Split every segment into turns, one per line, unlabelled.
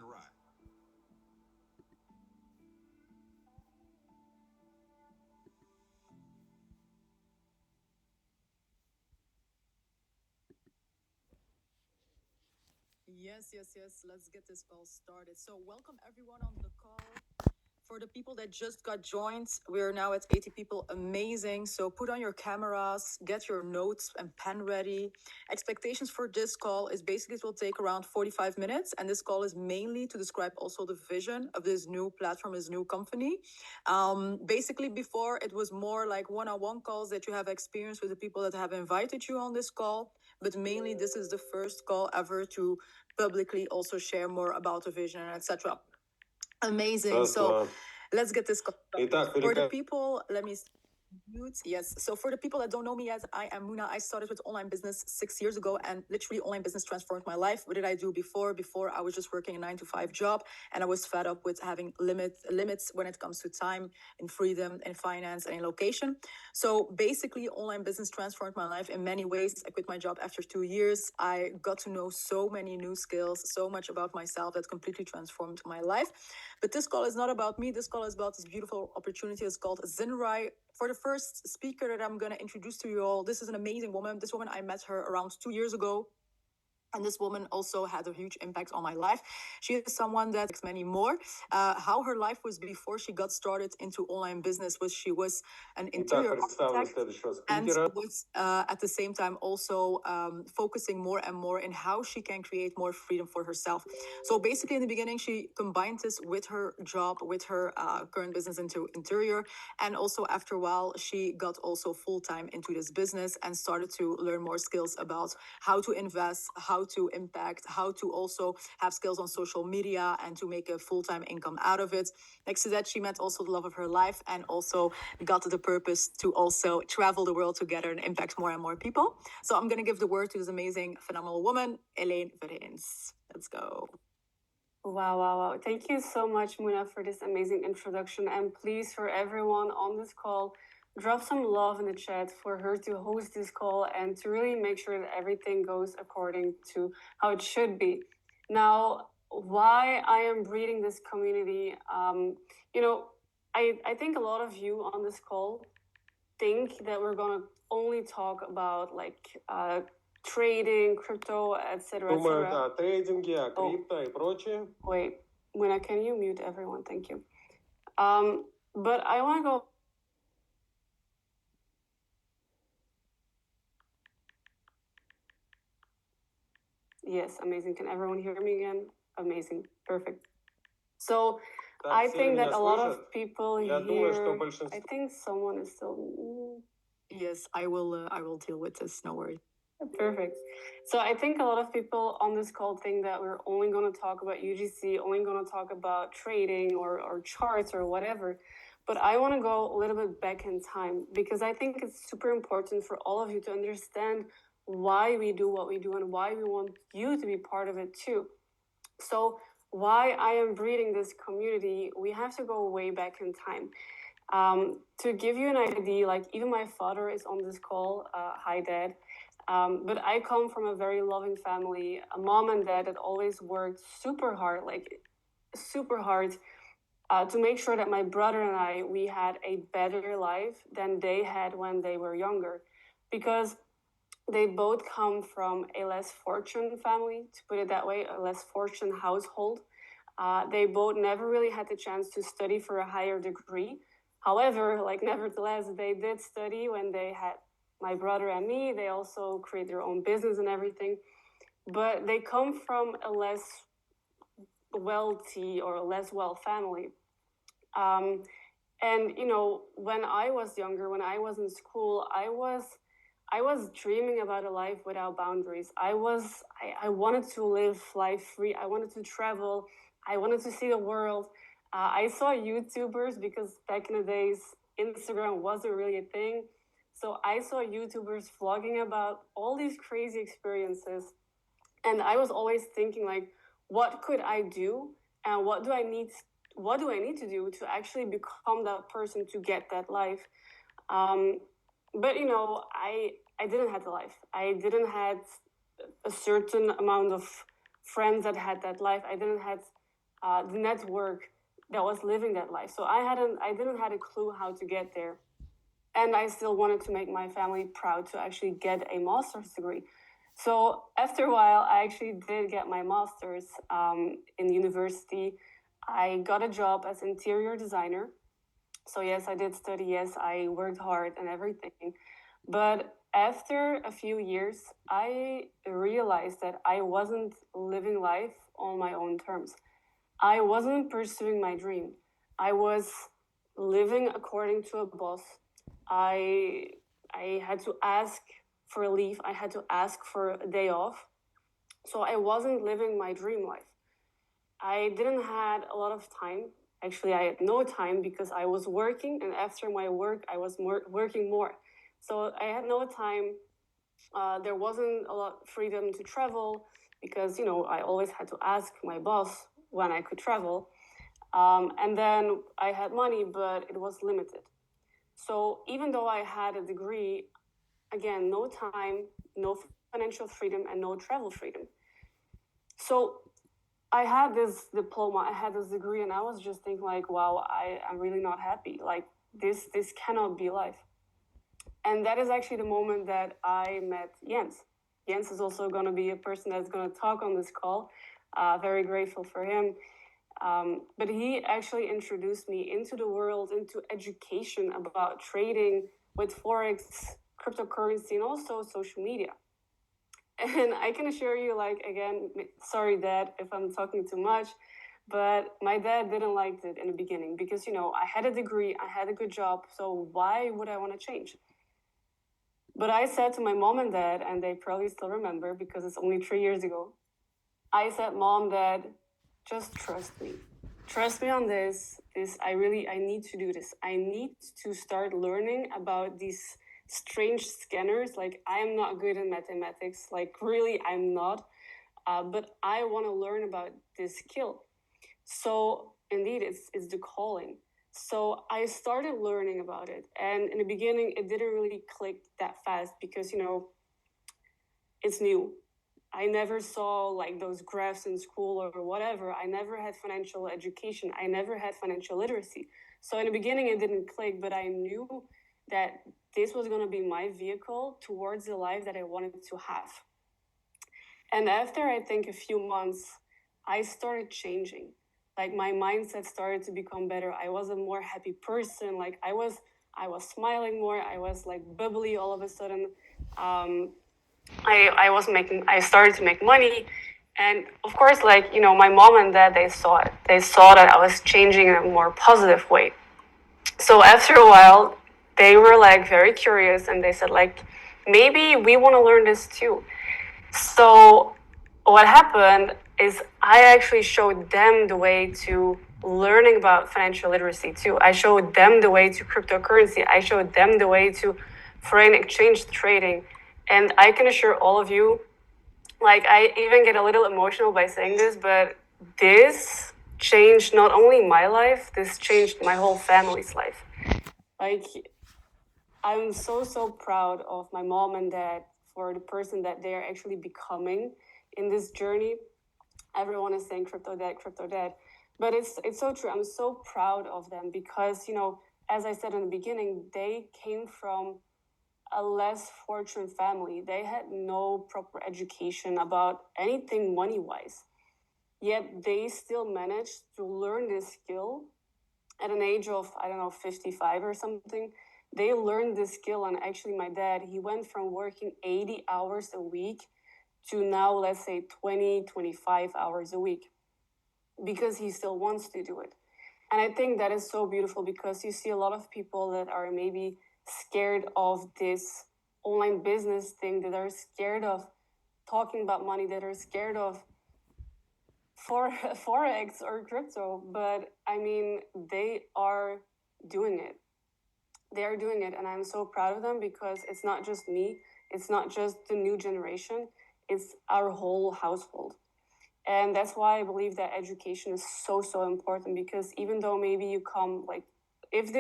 arrive.
Yes. Let's get this call started. So, welcome everyone on the call. For the people that just got joined, we are now at 80 people. Amazing. So, put on your cameras, get your notes and pen ready. Expectations for this call is basically it will take around 45 minutes. And this call is mainly to describe also the vision of this new platform, this new company. Basically, before it was more like one on one calls that you have experience with the people that have invited you on this call. But mainly, this is the first call ever to publicly also share more about the vision, etc. Amazing. So let's get this started. For the people, let me mute. Yes. So for the people that don't know me yet, I am Muna. I started with online business 6 years ago, and literally online business transformed my life. What did I do before? Before I was just working a 9-to-5 job, and I was fed up with having limits when it comes to time, in freedom, in finance, and in location. So basically, online business transformed my life in many ways. I quit my job after 2 years. I got to know so many new skills, so much about myself that completely transformed my life. But this call is not about me. This call is about this beautiful opportunity. It's called Zinrai. For the first speaker that I'm going to introduce to you all, this is an amazing woman. This woman, I met her around 2 years ago. And this woman also had a huge impact on my life. She is someone that makes many more. How her life was before she got started into online business was she was an interior architect and was at the same time also focusing more and more in how she can create more freedom for herself. So basically in the beginning, she combined this with her job, with her current business into interior. And also after a while, she got also full-time into this business and started to learn more skills about how to invest, how to impact, how to also have skills on social media and to make a full-time income out of it. Next to that, she met also the love of her life and also got the purpose to also travel the world together and impact more and more people. So I'm going to give the word to this amazing, phenomenal woman, Elaine Verheens. Let's go.
Wow. Thank you so much, Muna, for this amazing introduction. And please, for everyone on this call, drop some love in the chat for her to host this call and to really make sure that everything goes according to how it should be. Now, why I am breeding this community, I think a lot of you on this call think that we're going to only talk about trading, crypto, etc.
Думают о трейдинге, о крипто и прочее.
Wait, Muna, can you mute everyone? Thank you. But I want to go. Yes, amazing. Can everyone hear me again? Amazing. Perfect. So I think that a lot of people here. I think someone is still.
Yes, I will deal with this. No worries.
Perfect. So I think a lot of people on this call think that we're only going to talk about UGC, only going to talk about trading or charts or whatever. But I want to go a little bit back in time because I think it's super important for all of you to understand why we do what we do and why we want you to be part of it too. So why I am breeding this community, we have to go way back in time. To give you an idea, like even my father is on this call. Hi, Dad. But I come from a very loving family, a mom and dad that always worked super hard to make sure that my brother and I, we had a better life than they had when they were younger. Because they both come from a less fortunate family, to put it that way, a less fortunate household. They both never really had the chance to study for a higher degree. However, nevertheless, they did study when they had my brother and me. They also create their own business and everything. But they come from a less wealthy or less well family. And, when I was younger, when I was in school, I was dreaming about a life without boundaries. I wanted to live life free. I wanted to travel. I wanted to see the world. I saw YouTubers because back in the days, Instagram wasn't really a thing. So I saw YouTubers vlogging about all these crazy experiences. And I was always thinking what could I do? And what do I need to do to actually become that person to get that life? But I didn't have the life. I didn't have a certain amount of friends that had that life. I didn't have the network that was living that life. So I didn't have a clue how to get there. And I still wanted to make my family proud to actually get a master's degree. So after a while, I actually did get my master's in university. I got a job as interior designer. So yes, I did study. Yes, I worked hard and everything. But after a few years, I realized that I wasn't living life on my own terms. I wasn't pursuing my dream. I was living according to a boss. I had to ask for a leave. I had to ask for a day off. So I wasn't living my dream life. I didn't have a lot of time. Actually, I had no time because I was working, and after my work, I was working more. So I had no time. There wasn't a lot of freedom to travel because, I always had to ask my boss when I could travel. And then I had money, but it was limited. So even though I had a degree, again, no time, no financial freedom, and no travel freedom. So I had this diploma, I had this degree, and I was just thinking like, wow, I'm really not happy. Like this cannot be life. And that is actually the moment that I met Jens. Jens is also going to be a person that's going to talk on this call. Very grateful for him. But he actually introduced me into the world, into education about trading with Forex, cryptocurrency, and also social media. And I can assure you, like, again, sorry, Dad, if I'm talking too much, but my dad didn't like it in the beginning because, I had a degree, I had a good job, so why would I want to change? But I said to my mom and dad, and they probably still remember because it's only 3 years ago, I said, Mom, Dad, just trust me. Trust me on this. I need to do this. I need to start learning about these strange scanners. Like, I am not good in mathematics. Like, really, I'm not. But I want to learn about this skill. So, indeed, it's the calling. So I started learning about it. And in the beginning, it didn't really click that fast because, it's new. I never saw like those graphs in school or whatever. I never had financial education. I never had financial literacy. So in the beginning, it didn't click, but I knew that this was going to be my vehicle towards the life that I wanted to have. And after, I think, a few months, I started changing. Like my mindset started to become better. I was a more happy person. Like I was smiling more. I was like bubbly all of a sudden. I started to make money. And of course, like, my mom and dad, they saw it. They saw that I was changing in a more positive way. So after a while, they were like very curious and they said like, maybe we want to learn this too. So what happened is I actually showed them the way to learning about financial literacy too. I showed them the way to cryptocurrency. I showed them the way to foreign exchange trading. And I can assure all of you, like I even get a little emotional by saying this, but this changed not only my life, this changed my whole family's life. Like I'm so proud of my mom and dad for the person that they are actually becoming in this journey. Everyone is saying crypto dad, but it's so true. I'm so proud of them because, as I said in the beginning, they came from a less fortunate family. They had no proper education about anything money-wise. Yet they still managed to learn this skill at an age of, 55 or something. They learned this skill, and actually my dad, he went from working 80 hours a week to now, let's say 20, 25 hours a week because he still wants to do it. And I think that is so beautiful because you see a lot of people that are maybe scared of this online business thing, that are scared of talking about money, that are scared of Forex or crypto. But I mean, they are doing it. They are doing it. And I'm so proud of them because it's not just me. It's not just the new generation. It's our whole household. And that's why I believe that education is so important, because even though maybe you come like, if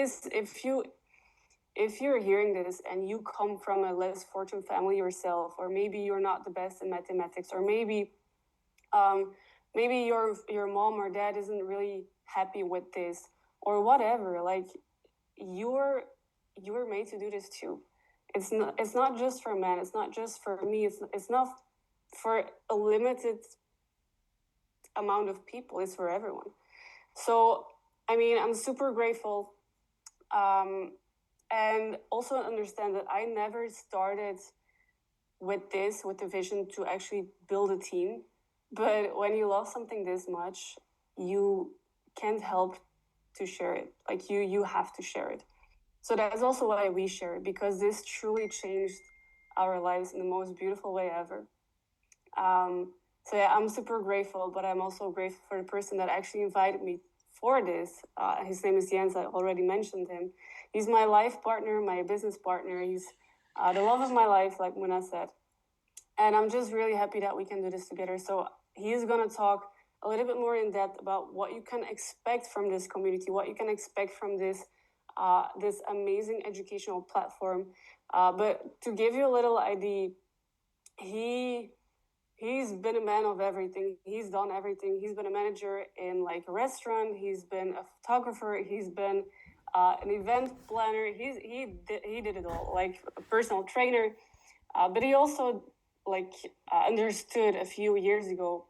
you're hearing this and you come from a less fortunate family yourself, or maybe you're not the best in mathematics, or maybe maybe your mom or dad isn't really happy with this or whatever. Like you're made to do this too. It's not just for men. It's not just for me. It's not for a limited amount of people. It's for everyone. So I mean, I'm super grateful, and also understand that I never started with the vision to actually build a team. But when you love something this much, you can't help to share it. Like you have to share it. So that's also why we share it, because this truly changed our lives in the most beautiful way ever. So yeah, I'm super grateful, but I'm also grateful for the person that actually invited me for this. His name is Jens. I already mentioned him. He's my life partner, my business partner. He's the love of my life, like Muna said. And I'm just really happy that we can do this together. So he's going to talk a little bit more in depth about what you can expect from this community, what you can expect from this this amazing educational platform. But to give you a little idea, he's been a man of everything. He's done everything. He's been a manager in like a restaurant. He's been a photographer. He's been an event planner. He did it all, like a personal trainer. But he also understood a few years ago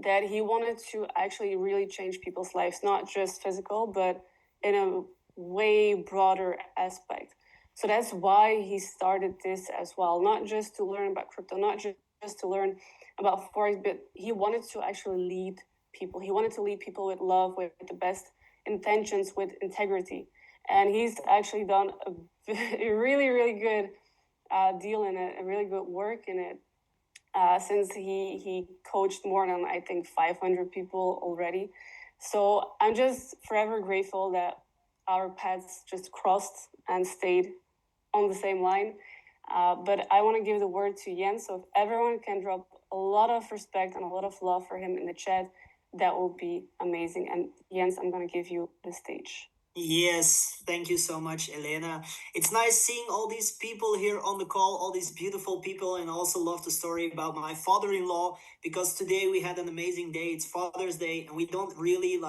that he wanted to actually really change people's lives, not just physical, but in a way broader aspect. So that's why he started this as well, not just to learn about crypto, not just to learn about Forex, but he wanted to actually lead people. He wanted to lead people with love, with the best intentions, with integrity. And he's actually done a really, really good deal in it, a really good work in it, since he coached more than, I think, 500 people already. So I'm just forever grateful that our paths just crossed and stayed on the same line. But I want to give the word to Jens. So if everyone can drop a lot of respect and a lot of love for him in the chat, that will be amazing. And Jens, I'm going to give you the stage.
Yes, thank you so much, Elena. It's nice seeing all these people here on the call, all these beautiful people, and I also love the story about my father-in-law, because today we had an amazing day. It's Father's Day, and we don't really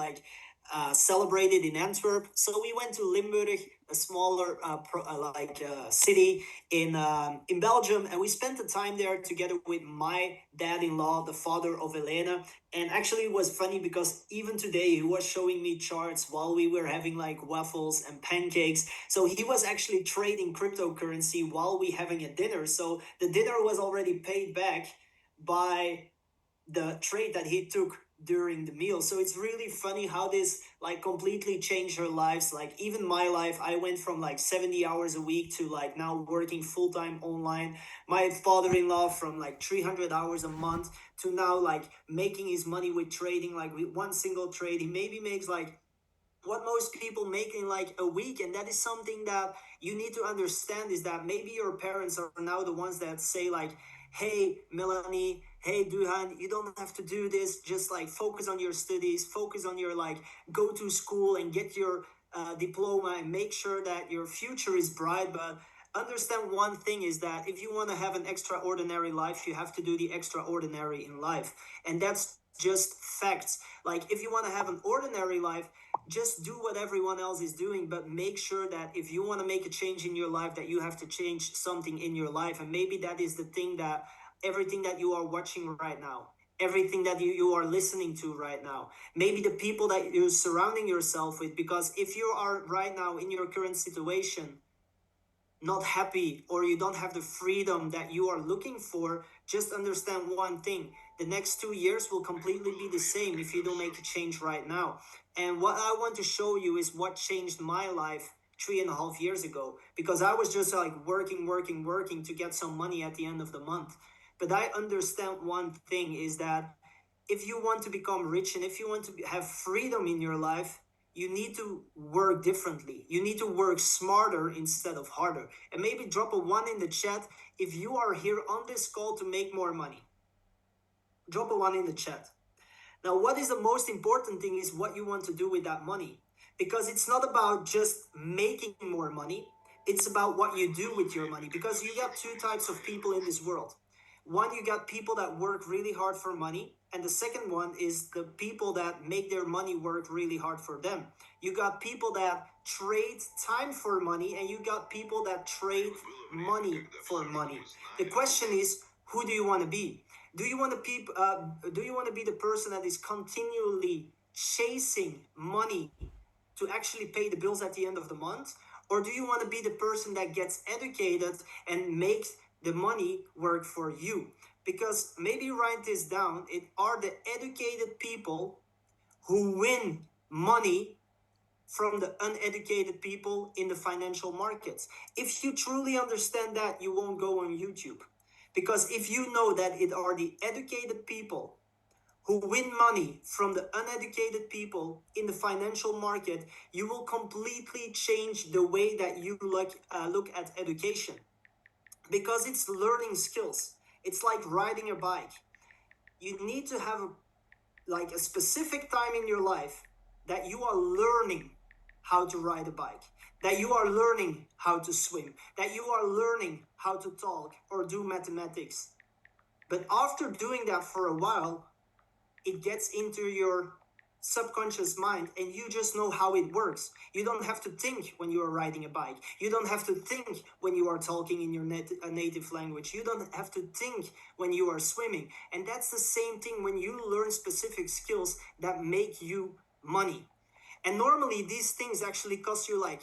celebrate it in Antwerp. So we went to Limburg, a smaller city in Belgium, and we spent the time there together with my dad-in-law, the father of Elena. And actually it was funny because even today he was showing me charts while we were having like waffles and pancakes. So he was actually trading cryptocurrency while we having a dinner. So the dinner was already paid back by the trade that he took during the meal. So it's really funny how this like completely changed her lives. Like even my life, I went from like 70 hours a week to like now working full-time online. My father-in-law from like 300 hours a month to now like making his money with trading, like with one single trade. He maybe makes like what most people make in like a week. And that is something that you need to understand, is that maybe your parents are now the ones that say like, hey, Melanie, hey, Duhan, you don't have to do this. Just like focus on your studies, focus on your like go to school and get your diploma and make sure that your future is bright. But understand one thing is that if you want to have an extraordinary life, you have to do the extraordinary in life. And that's just facts. Like if you want to have an ordinary life, just do what everyone else is doing, but make sure that if you want to make a change in your life, that you have to change something in your life. And maybe that is the thing, that everything that you are watching right now, everything that you are listening to right now, maybe the people that you're surrounding yourself with, because if you are right now in your current situation not happy, or you don't have the freedom that you are looking for, just understand one thing: the next 2 years will completely be the same if you don't make a change right now. And what I want to show you is what changed my life 3.5 years ago, because I was just like working to get some money at the end of the month. But I understand one thing, is that if you want to become rich and if you want to have freedom in your life, you need to work differently. You need to work smarter instead of harder. And maybe drop a 1 in the chat if you are here on this call to make more money. Drop a 1 in the chat. Now, what is the most important thing is what you want to do with that money. Because it's not about just making more money. It's about what you do with your money. Because you got two types of people in this world. One, you got people that work really hard for money, and the second one is the people that make their money work really hard for them. You got people that trade time for money, and you got people that trade money for money. The question is, who do you want to be? Do you want to be the person that is continually chasing money to actually pay the bills at the end of the month? Or do you want to be the person that gets educated and makes the money work for you? Because maybe write this down, it are the educated people who win money from the uneducated people in the financial markets. If you truly understand that, you won't go on YouTube. Because if you know that it are the educated people who win money from the uneducated people in the financial market, you will completely change the way that you look at education. Because it's learning skills. It's like riding a bike. You need to have a specific time in your life that you are learning how to ride a bike, that you are learning how to swim, that you are learning how to talk or do mathematics. But after doing that for a while, it gets into your subconscious mind and you just know how it works. You don't have to think when you are riding a bike. You don't have to think when you are talking in your native language. You don't have to think when you are swimming. And that's the same thing when you learn specific skills that make you money. And normally these things actually cost you like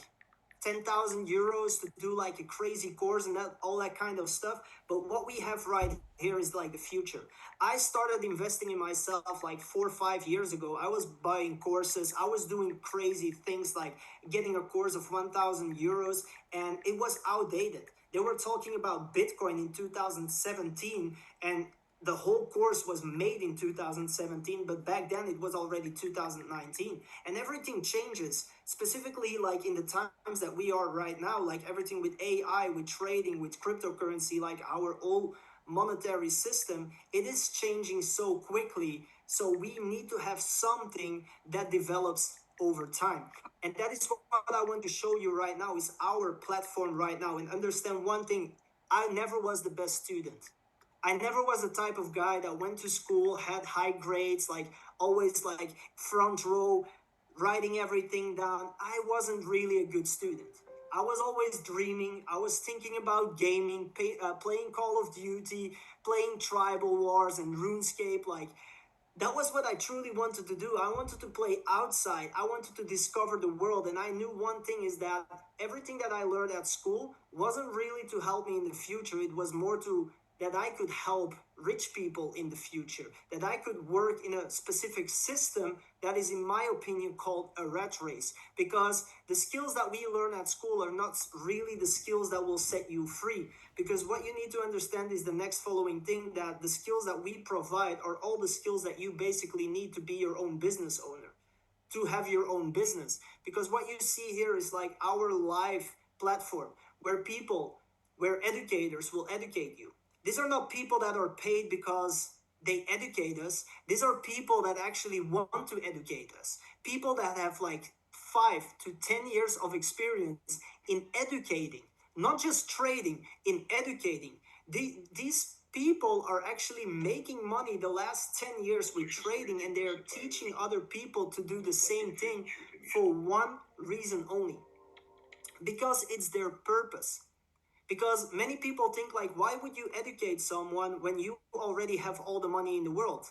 10,000 euros to do like a crazy course and that all that kind of stuff. But what we have right here is like the future. I started investing in myself like 4 or 5 years ago. I was buying courses. I was doing crazy things like getting a course of 1,000 euros, and it was outdated. They were talking about Bitcoin in 2017, and the whole course was made in 2017, but back then it was already 2019. And everything changes, specifically like in the times that we are right now, like everything with AI, with trading, with cryptocurrency, like our whole monetary system, it is changing so quickly. So we need to have something that develops over time. And that is what I want to show you right now is our platform right now. And understand one thing, I never was the best student. I never was the type of guy that went to school, had high grades, like always like front row, writing everything down. I wasn't really a good student. I was always dreaming. I was thinking about gaming, playing Call of Duty, playing Tribal Wars and RuneScape. Like that was what I truly wanted to do. I wanted to play outside. I wanted to discover the world. And I knew one thing is that everything that I learned at school wasn't really to help me in the future. It was more to that I could help rich people in the future, that I could work in a specific system that is, in my opinion, called a rat race. Because the skills that we learn at school are not really the skills that will set you free. Because what you need to understand is the next following thing, that the skills that we provide are all the skills that you basically need to be your own business owner, to have your own business. Because what you see here is like our live platform where educators will educate you. These are not people that are paid because they educate us. These are people that actually want to educate us. People that have like 5 to 10 years of experience in educating, not just trading, in educating. These people are actually making money the last 10 years with trading, and they are teaching other people to do the same thing for one reason only. Because it's their purpose. Because many people think like, why would you educate someone when you already have all the money in the world?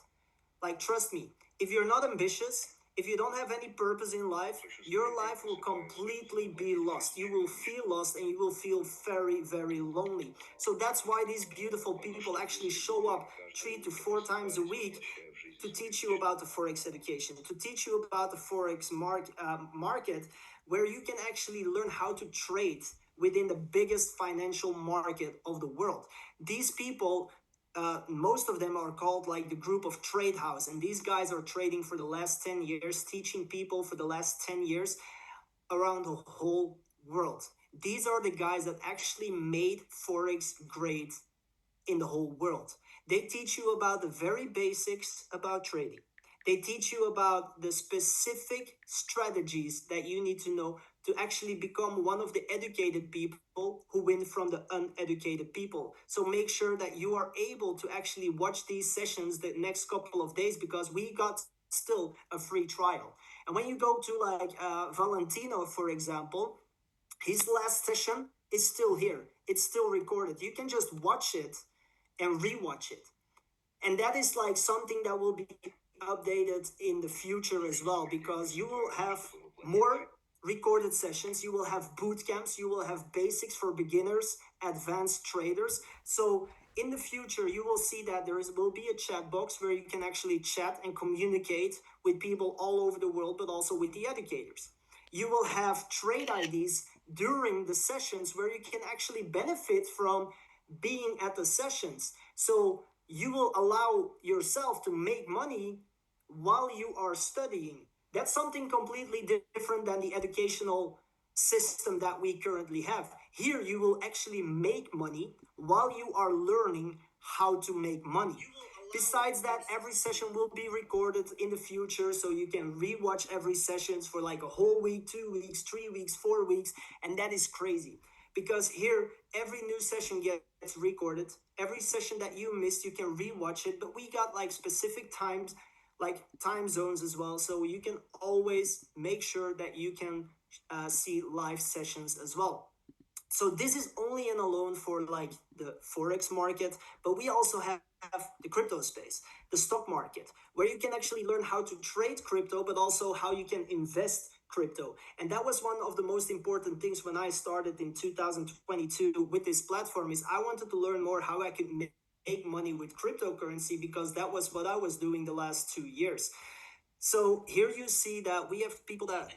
Like, trust me, if you're not ambitious, if you don't have any purpose in life, your life will completely be lost. You will feel lost and you will feel very, very lonely. So that's why these beautiful people actually show up 3 to 4 times a week to teach you about the Forex education, to teach you about the Forex market, where you can actually learn how to trade within the biggest financial market of the world. These people, most of them are called like the group of trade house, and these guys are trading for the last 10 years, teaching people for the last 10 years around the whole world. These are the guys that actually made Forex great in the whole world. They teach you about the very basics about trading. They teach you about the specific strategies that you need to know to actually become one of the educated people who win from the uneducated people. So make sure that you are able to actually watch these sessions the next couple of days, because we got still a free trial. And when you go to like Valentino, for example, his last session is still here. It's still recorded. You can just watch it and rewatch it. And that is like something that will be updated in the future as well, because you will have more recorded sessions, you will have boot camps, you will have basics for beginners, advanced traders. So in the future, you will see that will be a chat box where you can actually chat and communicate with people all over the world, but also with the educators. You will have trade IDs during the sessions where you can actually benefit from being at the sessions. So you will allow yourself to make money while you are studying. That's something completely different than the educational system that we currently have. Here, you will actually make money while you are learning how to make money. Besides that, every session will be recorded in the future, so you can rewatch every sessions for like a whole week, 2 weeks, 3 weeks, 4 weeks, and that is crazy. Because here, every new session gets recorded. Every session that you missed, you can rewatch it. But we got like specific times, like time zones as well. So you can always make sure that you can see live sessions as well. So this is only and alone for like the Forex market, but we also have the crypto space, the stock market, where you can actually learn how to trade crypto, but also how you can invest crypto. And that was one of the most important things when I started in 2022 with this platform, is I wanted to learn more how I could make money with cryptocurrency, because that was what I was doing the last 2 years. So here you see that we have people that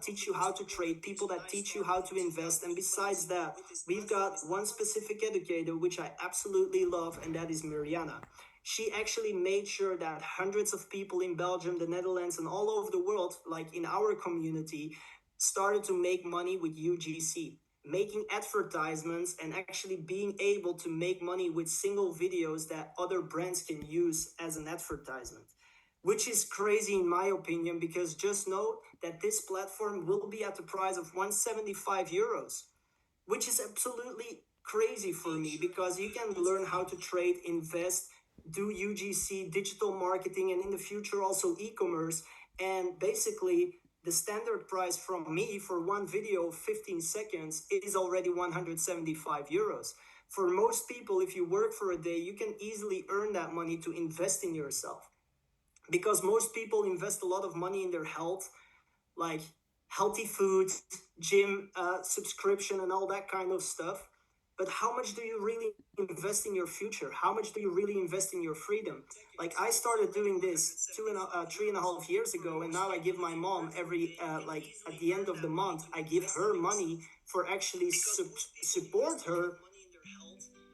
teach you how to trade, people that teach you how to invest. And besides that, we've got one specific educator, which I absolutely love, and that is Mariana. She actually made sure that hundreds of people in Belgium, the Netherlands, and all over the world, like in our community, started to make money with UGC, making advertisements and actually being able to make money with single videos that other brands can use as an advertisement. Which is crazy in my opinion, because just know that this platform will be at the price of 175 euros, which is absolutely crazy for me, because you can learn how to trade, invest, do UGC, digital marketing, and in the future also e-commerce. And basically the standard price from me for one video of 15 seconds is already 175 euros. For most people, if you work for a day, you can easily earn that money to invest in yourself. Because most people invest a lot of money in their health, like healthy food, gym subscription, and all that kind of stuff. But how much do you really invest in your future? How much do you really invest in your freedom? Like I started doing this 3.5 years ago, and now I give my mom every like at the end of the month, I give her money for actually support her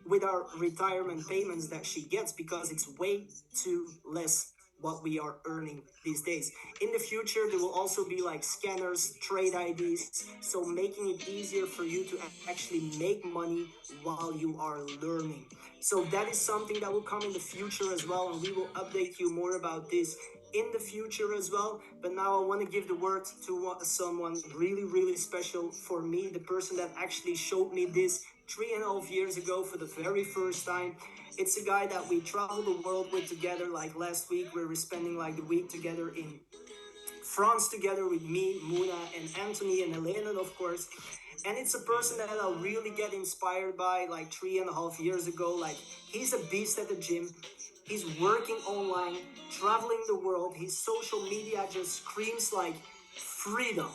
with our retirement payments that she gets, because it's way too less what we are earning these days. In the future, there will also be like scanners, trade IDs, so making it easier for you to actually make money while you are learning. So that is something that will come in the future as well, and we will update you more about this in the future as well. But now I want to give the word to someone really, really special for me, the person that actually showed me this 3.5 years ago for the very first time. It's a guy that we traveled the world with together. Like last week, we were spending like the week together in France together with me, Muna, and Anthony, and Elena, of course. And it's a person that I really get inspired by like 3.5 years ago. Like he's a beast at the gym. He's working online, traveling the world. His social media just screams like freedom.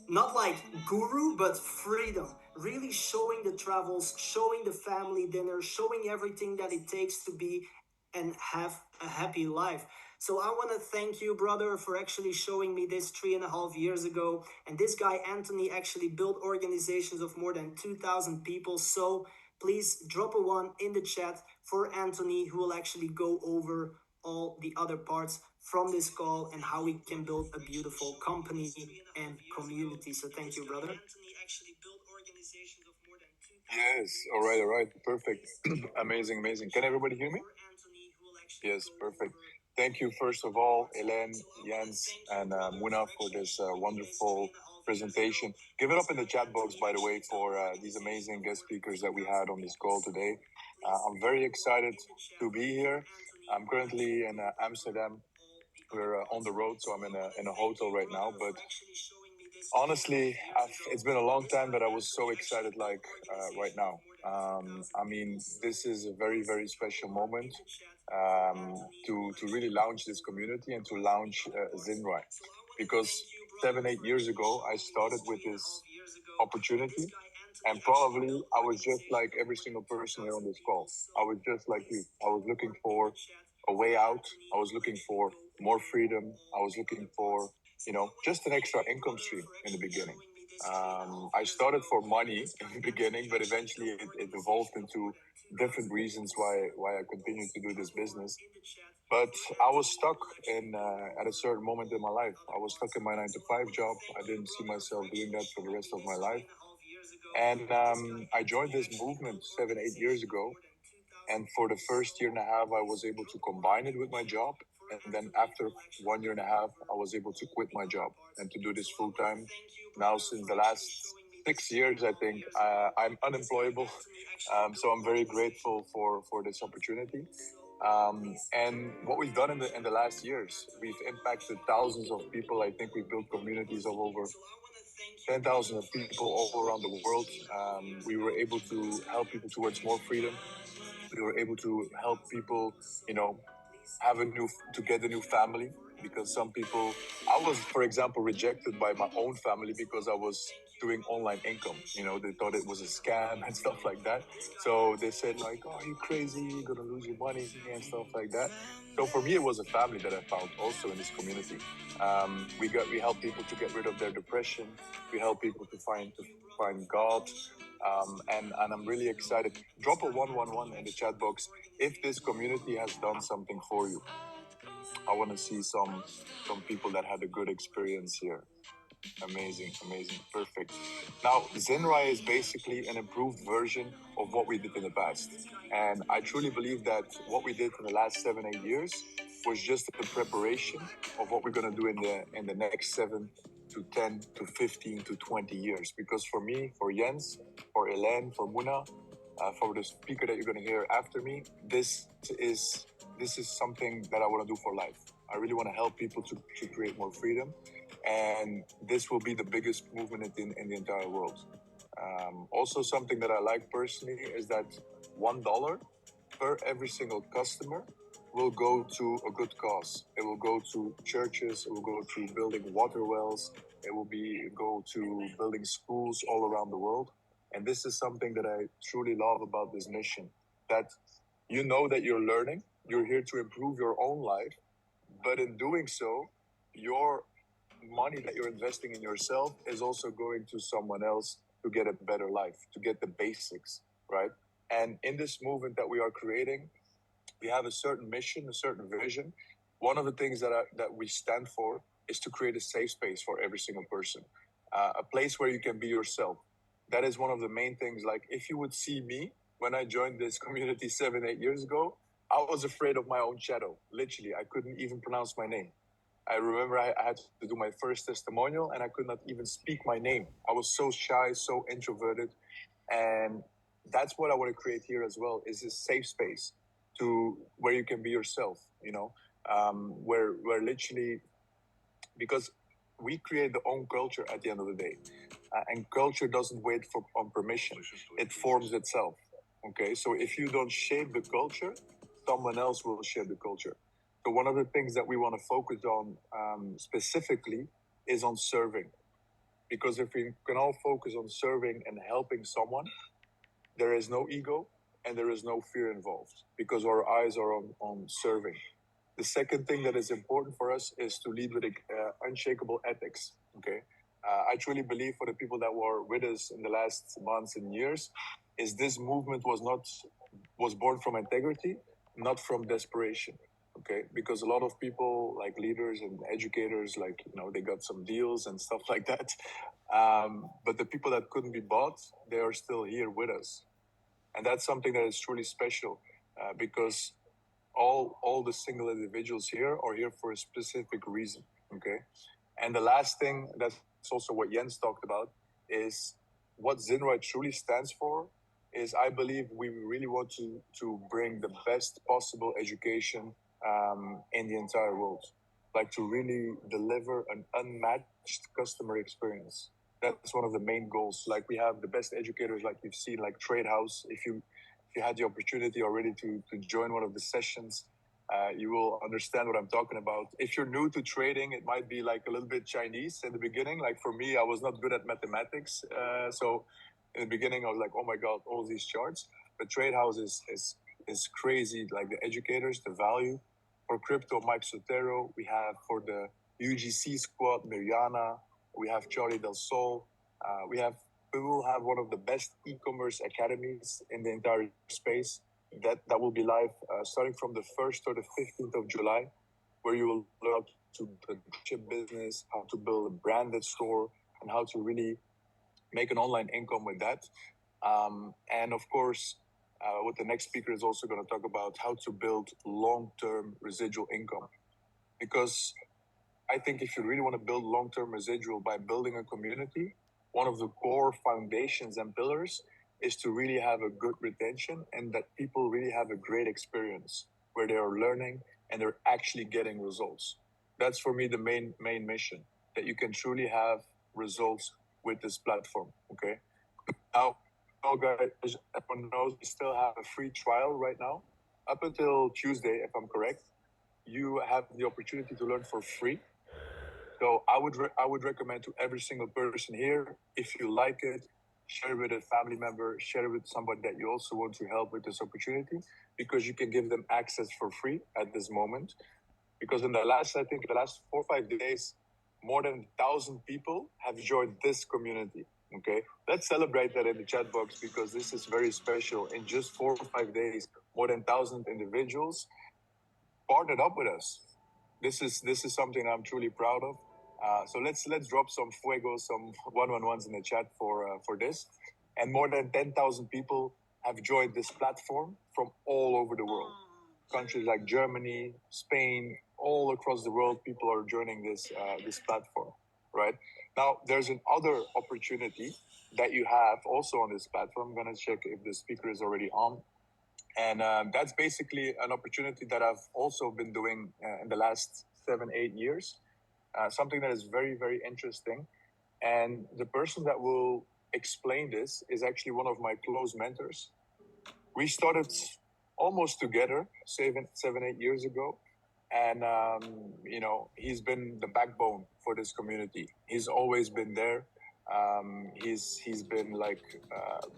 Not like guru, but freedom. Really showing the travels, showing the family dinner, showing everything that it takes to be and have a happy life. So I want to thank you, brother, for actually showing me this 3.5 years ago. And this guy, Anthony, actually built organizations of more than 2,000 people. So please drop a 1 in the chat for Anthony, who will actually go over all the other parts from this call and how we can build a beautiful company and community. So thank you, brother.
Yes, all right, perfect. Amazing. Can everybody hear me? Yes, perfect. Thank you, first of all, Hélène, Jens, and Muna for this wonderful presentation. Give it up in the chat box, by the way, for these amazing guest speakers that we had on this call today. I'm very excited to be here. I'm currently in Amsterdam. We're on the road, so I'm in a hotel right now. But honestly, it's been a long time that I was so excited like right now. I mean, this is a very, very special moment to really launch this community and to launch Zinrai. Because 7-8 years ago, I started with this opportunity, and probably I was just like every single person here on this call. I was just like you. I was looking for a way out. I was looking for more freedom. I was looking for, just an extra income stream in the beginning. I started for money in the beginning, but eventually it evolved into different reasons why I continued to do this business. But I was stuck at a certain moment in my life. I was stuck in my 9-to-5 job. I didn't see myself doing that for the rest of my life. And I joined this movement 7-8 years ago. And for the first year and a half, I was able to combine it with my job. And then after 1 year and a half, I was able to quit my job and to do this full time. Now, since the last 6 years, I think I'm unemployable. So I'm very grateful for this opportunity. And what we've done in the last years, we've impacted thousands of people. I think we've built communities of over 10,000 of people all around the world. We were able to help people towards more freedom. We were able to help people, get a new family, because some people, I was, for example, rejected by my own family because I was doing online income. They thought it was a scam and stuff like that. So they said like, "Oh, you're crazy, you're gonna lose your money," and stuff like that. So for me, it was a family that I found also in this community. We help people to get rid of their depression. We help people to find God. And I'm really excited. Drop a 111 in the chat box if this community has done something for you. I want to see some people that had a good experience here. Amazing, perfect. Now, Zenrai is basically an improved version of what we did in the past. And I truly believe that what we did in the last 7-8 years was just the preparation of what we're going to do in the next 7 to 10 to 15 to 20 years. Because for me, for Jens, for Elaine, for Muna, for the speaker that you're going to hear after me, this is something that I want to do for life. I really want to help people to create more freedom. And this will be the biggest movement in the entire world. Also, something that I like personally is that $1 per every single customer will go to a good cause. It will go to churches. It will go to building water wells. It will go to building schools all around the world. And this is something that I truly love about this mission, that that you're learning, you're here to improve your own life, but in doing so, your money that you're investing in yourself is also going to someone else to get a better life, to get the basics, right? And in this movement that we are creating, we have a certain mission, a certain vision. One of the things that we stand for is to create a safe space for every single person, a place where you can be yourself. That is one of the main things. Like, if you would see me when I joined this community 7-8 years ago, I was afraid of my own shadow. Literally, I couldn't even pronounce my name. I remember I had to do my first testimonial and I could not even speak my name. I was so shy, so introverted. And that's what I want to create here as well, is a safe space to where you can be yourself, where literally, because we create the own culture at the end of the day. And culture doesn't wait on permission. It forms itself. Okay, so if you don't shape the culture, someone else will shape the culture. So one of the things that we want to focus on specifically is on serving. Because if we can all focus on serving and helping someone, there is no ego and there is no fear involved, because our eyes are on serving. The second thing that is important for us is to lead with unshakable ethics. Okay, I truly believe, for the people that were with us in the last months and years, is this movement was born from integrity, not from desperation. Okay, because a lot of people, like leaders and educators, they got some deals and stuff like that. But the people that couldn't be bought, they are still here with us. And that's something that is truly special, because all the single individuals here are here for a specific reason. Okay, and the last thing that's also what Jens talked about, is what Zinride truly stands for is I believe we really want to bring the best possible education in the entire world. Like to really deliver an unmatched customer experience. That's one of the main goals. Like we have the best educators, like you've seen, like Trade House. If you had the opportunity already to join one of the sessions, you will understand what I'm talking about. If you're new to trading, it might be like a little bit Chinese in the beginning. Like for me, I was not good at mathematics. So in the beginning, I was like, oh my God, all these charts. But Trade House is crazy. Like the educators, the value. For crypto, Mike Sotero. We have for the UGC squad, Mirjana. We have Charlie Del Sol. We will have one of the best e-commerce academies in the entire space. That will be live starting from the 1st or the 15th of July, where you will learn to build a business, how to build a branded store, and how to really make an online income with that. And of course, what the next speaker is also going to talk about, how to build long-term residual income. Because I think if you really want to build long-term residual by building a community, one of the core foundations and pillars is to really have a good retention and that people really have a great experience where they are learning and they're actually getting results. That's for me the main mission, that you can truly have results with this platform. Okay. Now, guys, everyone knows we still have a free trial right now. Up until Tuesday, if I'm correct, you have the opportunity to learn for free. So I would recommend to every single person here, if you like it, share it with a family member, share it with somebody that you also want to help with this opportunity, because you can give them access for free at this moment. Because in the last 4 or 5 days, more than 1,000 people have joined this community. Okay, let's celebrate that in the chat box, because this is very special. In just 4 or 5 days, more than 1,000 individuals partnered up with us. This is something I'm truly proud of. So let's drop some fuego, some 111s in the chat for this. And more than 10,000 people have joined this platform from all over the world. Countries like Germany, Spain, all across the world, people are joining this platform, right? Now, there's another opportunity that you have also on this platform. I'm gonna check if the speaker is already on. And that's basically an opportunity that I've also been doing in the last 7-8 years. Something that is very, very interesting. And the person that will explain this is actually one of my close mentors. We started almost together 7-8 years ago. And, he's been the backbone for this community. He's always been there. He's been like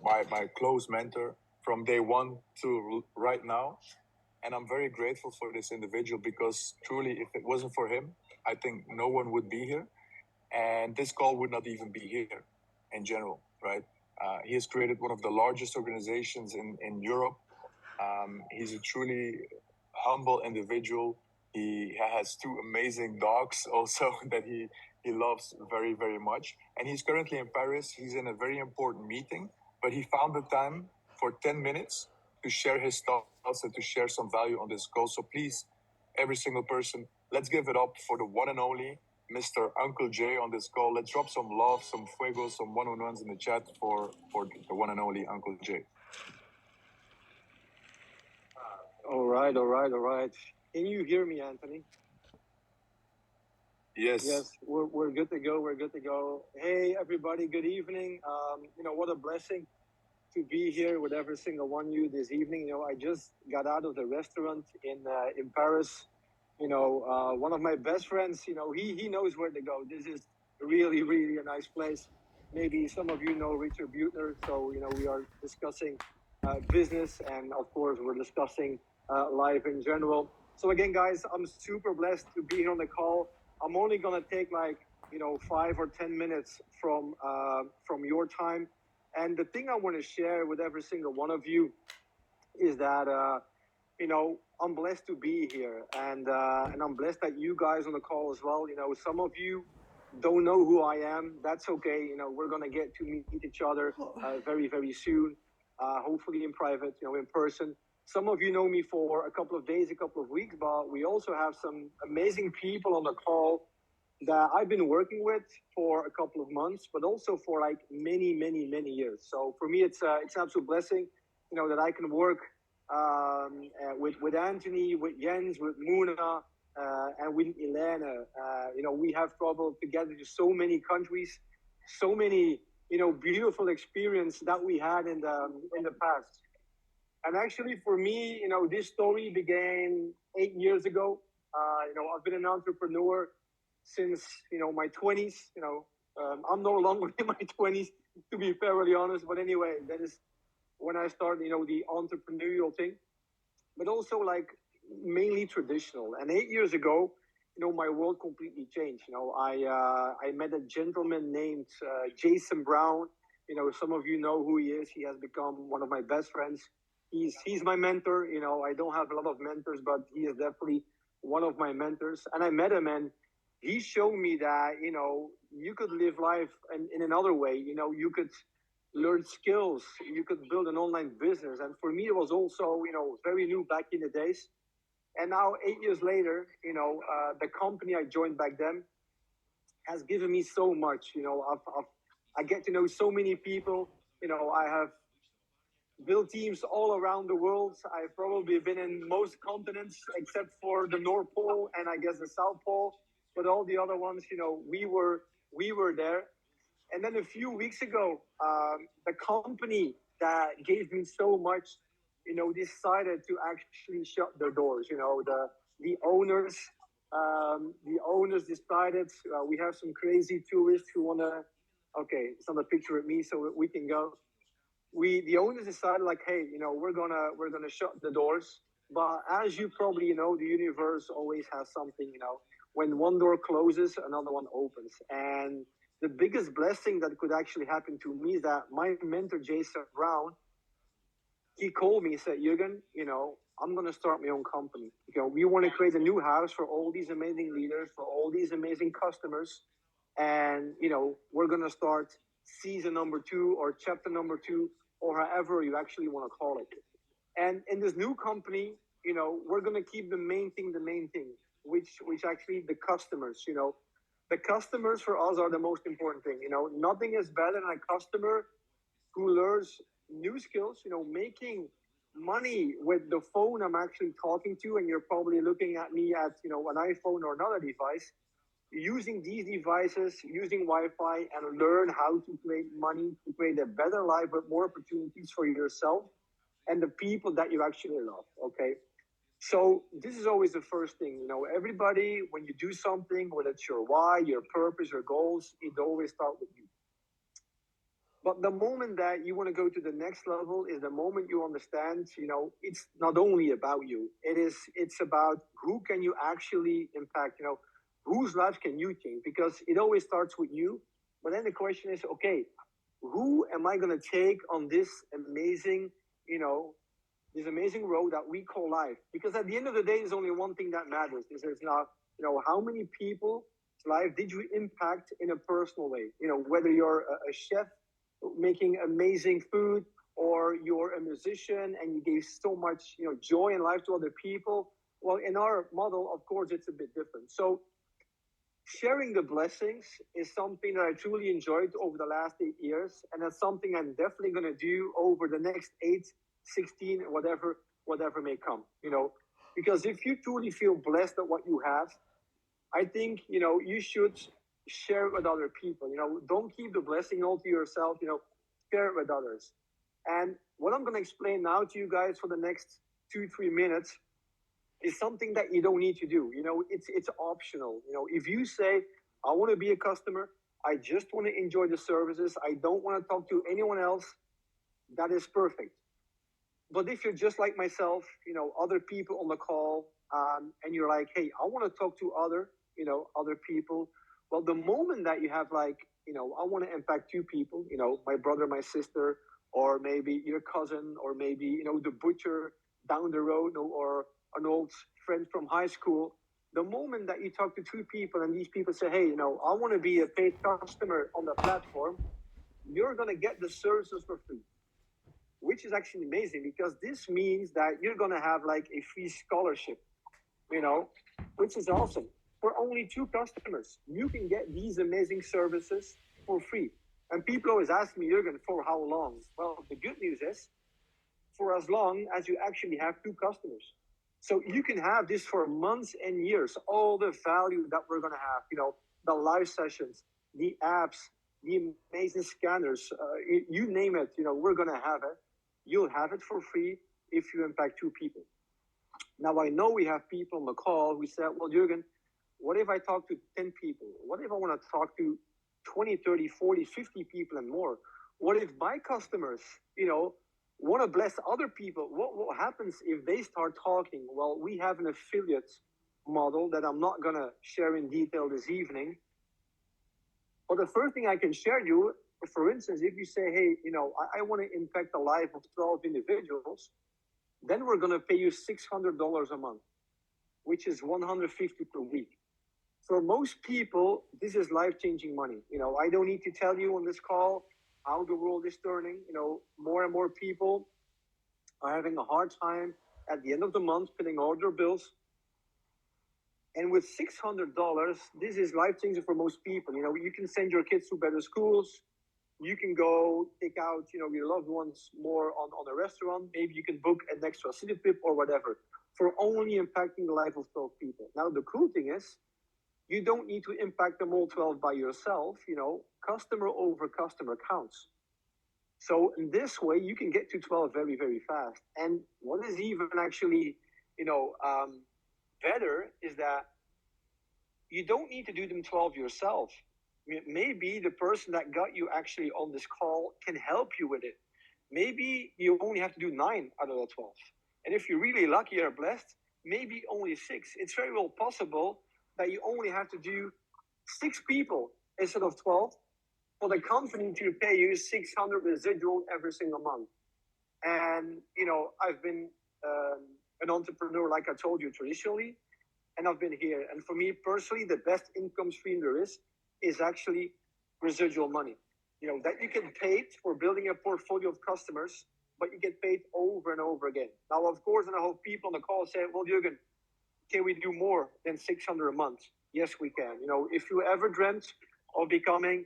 my close mentor from day one to right now. And I'm very grateful for this individual, because truly, if it wasn't for him, I think no one would be here. And this call would not even be here in general, right? He has created one of the largest organizations in Europe. He's a truly humble individual. He has 2 amazing dogs also that he loves very, very much. And he's currently in Paris. He's in a very important meeting, but he found the time for 10 minutes to share his thoughts and to share some value on this call. So please, every single person, let's give it up for the one and only Mr. Uncle Jay on this call. Let's drop some love, some fuego, some one-on-ones in the chat for the one and only Uncle Jay.
All right. Can you hear me, Anthony?
Yes.
We're good to go. Hey, everybody, good evening. What a blessing to be here with every single one of you this evening. I just got out of the restaurant in Paris. One of my best friends, he knows where to go. This is really, really a nice place. Maybe some of you know Richard Butner. So, we are discussing business, and of course, we're discussing life in general. So again, guys, I'm super blessed to be here on the call. I'm only gonna take 5 or 10 minutes from your time. And the thing I want to share with every single one of you is that I'm blessed to be here, and I'm blessed that you guys on the call as well. Some of you don't know who I am. That's okay. We're gonna get to meet each other very, very soon. Hopefully in private, in person. Some of you know me for a couple of days, a couple of weeks, but we also have some amazing people on the call that I've been working with for a couple of months, but also for like many years. So for me, it's an absolute blessing, that I can work with Anthony, with Jens, with Muna, and with Elena. We have traveled together to so many countries, so many beautiful experience that we had in the past. And actually, for me, this story began 8 years ago. I've been an entrepreneur since my 20s. I'm no longer in my 20s, to be fairly honest. But anyway, that is when I started, the entrepreneurial thing. But also like mainly traditional. And 8 years ago, my world completely changed. I met a gentleman named Jason Brown. Some of you know who he is. He has become one of my best friends. He's my mentor. I don't have a lot of mentors, but he is definitely one of my mentors. And I met him, and he showed me that you could live life in another way. You could learn skills. You could build an online business. And for me, it was also very new back in the days. And now 8 years later, the company I joined back then has given me so much. I get to know so many people. I have built teams all around the world. I've probably been in most continents except for the North Pole and I guess the South Pole. But all the other ones, we were there. And then a few weeks ago, the company that gave me so much, decided to actually shut their doors. The owners, decided we have some crazy tourists who wanna. Okay, it's not a picture of me, so we can go. The owners decided like, hey, we're gonna shut the doors. But as you probably know, the universe always has something. When one door closes, another one opens, and the biggest blessing that could actually happen to me is that my mentor Jason Brown, he called me and said, Jürgen, I'm going to start my own company. We want to create a new house for all these amazing leaders, for all these amazing customers. And, we're going to start season number 2 or chapter number 2, or however you actually want to call it. And in this new company, we're going to keep the main thing, which actually the customers, the customers for us are the most important thing. Nothing is better than a customer who learns new skills, making money with the phone I'm actually talking to, and you're probably looking at me at, an iPhone or another device, using these devices, using Wi-Fi, and learn how to create money, to create a better life with more opportunities for yourself and the people that you actually love, okay? So this is always the first thing, everybody, when you do something, whether it's your why, your purpose, your goals, it always starts with you. But the moment that you want to go to the next level is the moment you understand, it's not only about you. It's about who can you actually impact, whose life can you change? Because it always starts with you. But then the question is, okay, who am I going to take on this amazing, this amazing road that we call life? Because at the end of the day, there's only one thing that matters. Is not, how many people's life did you impact in a personal way? Whether you're a chef making amazing food, or you're a musician and you gave so much, joy in life to other people. Well, in our model, of course, it's a bit different. So sharing the blessings is something that I truly enjoyed over the last 8 years. And that's something I'm definitely going to do over the next 8, 16, whatever may come, because if you truly feel blessed at what you have, I think, you should share it with other people. Don't keep the blessing all to yourself, share it with others. And what I'm going to explain now to you guys for the next 2-3 minutes is something that you don't need to do. It's optional. If you say, I want to be a customer, I just want to enjoy the services, I don't want to talk to anyone else, that is perfect. But if you're just like myself, other people on the call, and you're like, hey, I want to talk to other people. Well, the moment that you have like, I want to impact 2 people, my brother, my sister, or maybe your cousin, or maybe, the butcher down the road, or an old friend from high school. The moment that you talk to 2 people and these people say, hey, I want to be a paid customer on the platform, you're going to get the services for free, which is actually amazing, because this means that you're going to have like a free scholarship, which is awesome. for only 2 customers, you can get these amazing services for free. And people always ask me, Jürgen, for how long? Well, the good news is, for as long as you actually have 2 customers. So you can have this for months and years, all the value that we're going to have, the live sessions, the apps, the amazing scanners, you name it, we're going to have it. You'll have it for free if you impact 2 people. Now, I know we have people on the call who said, well, Jürgen, what if I talk to 10 people? What if I want to talk to 20, 30, 40, 50 people and more? What if my customers, want to bless other people? What happens if they start talking? Well, we have an affiliate model that I'm not going to share in detail this evening. But the first thing I can share you, for instance, if you say, hey, I want to impact the life of 12 individuals, then we're going to pay you $600 a month, which is $150 per week. For most people, this is life-changing money. I don't need to tell you on this call how the world is turning. More and more people are having a hard time at the end of the month paying all their bills. And with $600, this is life-changing for most people. You can send your kids to better schools. You can go take out, your loved ones more on a restaurant. Maybe you can book an extra city trip or whatever for only impacting the life of 12 people. Now, the cool thing is, you don't need to impact them all 12 by yourself. Customer over customer counts. So in this way, you can get to 12 very, very fast. And what is even actually, better is that you don't need to do them 12 yourself. Maybe the person that got you actually on this call can help you with it. Maybe you only have to do 9 out of the 12. And if you're really lucky or blessed, maybe only 6. It's very well possible that you only have to do 6 people instead of 12 for the company to pay you 600 residual every single month. And, I've been an entrepreneur, like I told you, traditionally, and I've been here. And for me personally, the best income stream there is actually residual money. That you get paid for building a portfolio of customers, but you get paid over and over again. Now, of course, and I hope people on the call say, well, Jürgen, can we do more than 600 a month? Yes, we can. If you ever dreamt of becoming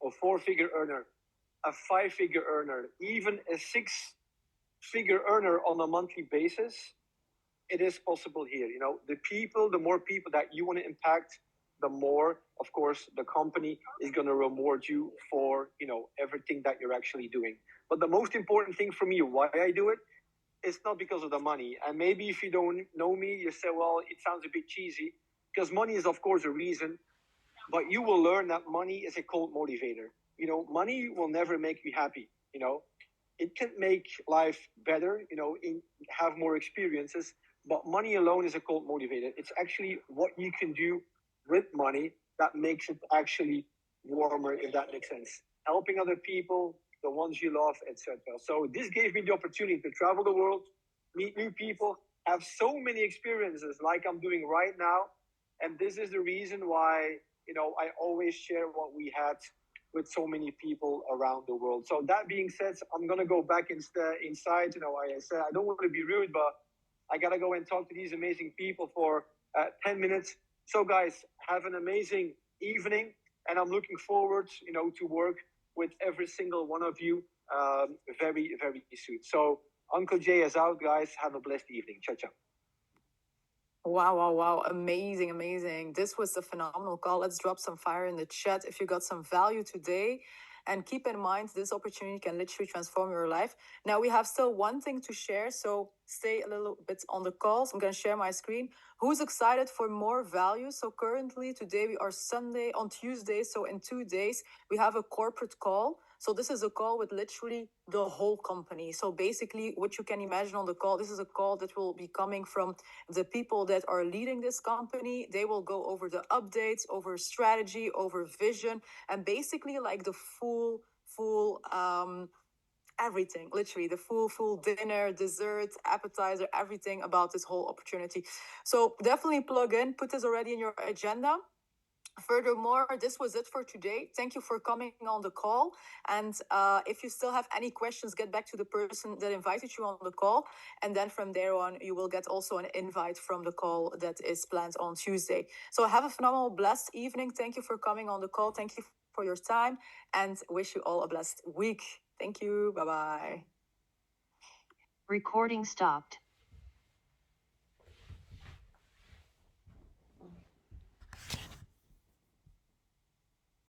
a 4-figure earner, a 5-figure earner, even a 6-figure earner on a monthly basis, it is possible here. The more people that you want to impact, the more, of course, the company is going to reward you for, everything that you're actually doing. But the most important thing for me, why I do it, it's not because of the money. And maybe if you don't know me, you say, well, it sounds a bit cheesy, because money is, of course, a reason. But you will learn that money is a cold motivator. Money will never make you happy. It can make life better, have more experiences. But money alone is a cold motivator. It's actually what you can do with money that makes it actually warmer, if that makes sense. Helping other people, the ones you love, etc. So this gave me the opportunity to travel the world, meet new people, have so many experiences like I'm doing right now. And this is the reason why, I always share what we had with so many people around the world. So that being said, I'm going to go back inside. I said, I don't want to be rude, but I got to go and talk to these amazing people for 10 minutes. So guys, have an amazing evening. And I'm looking forward, to work with every single one of you very, very soon. So Uncle Jay is out, guys. Have a blessed evening. Ciao, ciao.
Wow. Amazing. This was a phenomenal call. Let's drop some fire in the chat if you got some value today. And keep in mind, this opportunity can literally transform your life. Now, we have still one thing to share, so stay a little bit on the call. So I'm going to share my screen. Who's excited for more value? So currently, today we are Sunday. On Tuesday, so in 2 days, we have a corporate call. So this is a call with literally the whole company. So basically, what you can imagine on the call, this is a call that will be coming from the people that are leading this company. They will go over the updates, over strategy, over vision, and basically like the full everything, literally the full dinner, dessert, appetizer, everything about this whole opportunity. So definitely plug in, put this already in your agenda. Furthermore, this was it for today. Thank you for coming on the call. And if you still have any questions, get back to the person that invited you on the call. And then from there on, you will get also an invite from the call that is planned on Tuesday. So have a phenomenal, blessed evening. Thank you for coming on the call. Thank you for your time and wish you all a blessed week. Thank you. Bye-bye.
Recording stopped.